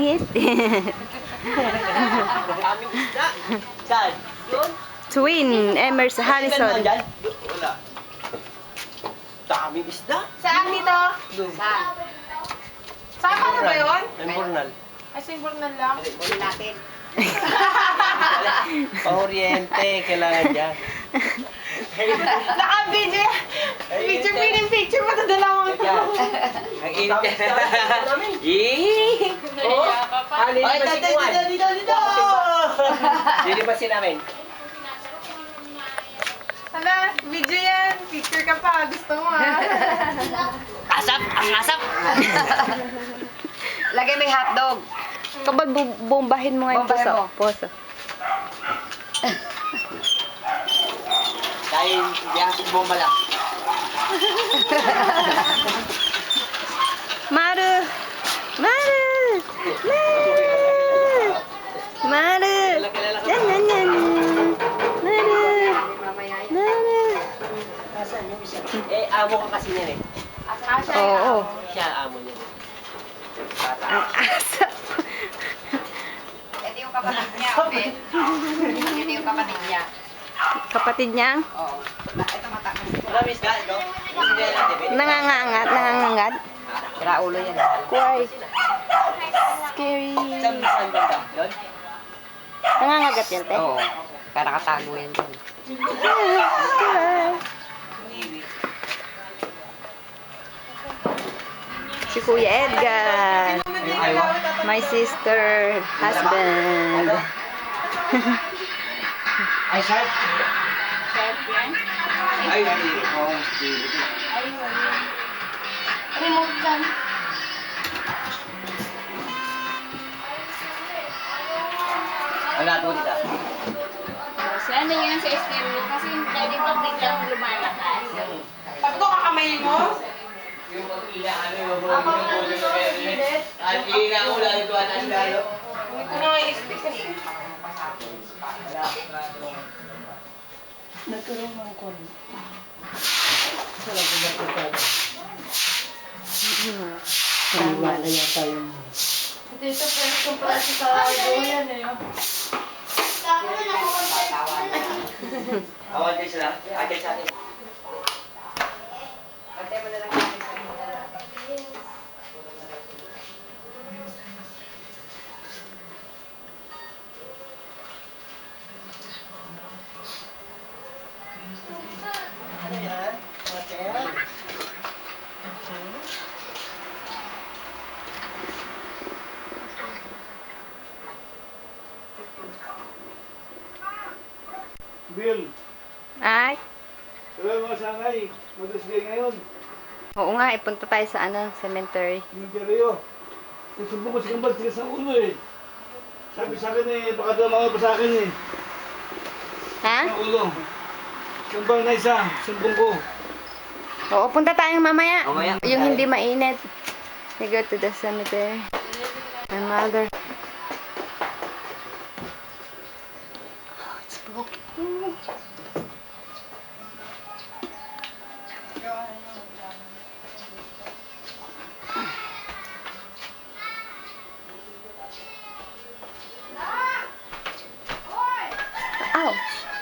langit. Aming isda. Saan? Doon? Twin, Emerson Harrison. Wala. Daming isda. Saan dito? Doon. Saan? Sama na ba yun? Membornal. Ay, simbol na lang. Huli natin. Oriente, kailangan dyan. Naka-video. Picture pa ito dalawang ito. Ang init yan. Yee! Ay, dito! Lilipasin namin. Hala, video yan. Picture ka pa. Gusto mo Asap! Ang asap! Lagay may hotdog. Kapag bombahin mo nga yung Bombahin mo. poso. Dahil biyasin bomba lang. Maru! Maru! Maru! Maru! Yan, yan, yan. Maru! Maru! Amo ka kasi niyan eh. Oo. Siya amo niya. Ang asa. Ito yung kapatid niya, okay? Ito yung kapatid niya. Kapatid niya, Oo. Ito matakas. Marami isda, ito. nangangangat. Sira ulo yan. Why? Scary. Saan banda? Doon? Nangangagat yan, te? Oo. Kaya nakatago yan dyan. Si Kuya Edgar. My sister, husband. Ay, sharp. Ay, Remote dyan. Wala po dito. Sana yun sa stereo kasi pwede pag biglang lumalakas. Pag ito kakamayin mo? Yung pag-ina, ano yung ang ina ko lang ito at ang galo. Hindi ko na i-speak kasi. Wala yata yung... Dito pwede kong para sa sarado yan eh. Awal din sila. Agad sa atin. Pagkaya mo na lang. Ano yan? Hotel? Bill, Ay, wala mga sangay. Mag-isbay ngayon. oo nga, ipunta tayo sa cemetery. Minteryo. Susumbong ko si Kambal, tigas ang ulo eh. Sabi sa akin eh, baka daw mga pa sa akin eh. Ha? Ang ulo. Kambal na isa, sumbong ko. Oo, punta tayong mamaya. Mamaya. Yung hindi mainit. We go to the cemetery. My mother. Oh, it's broken. Ouch!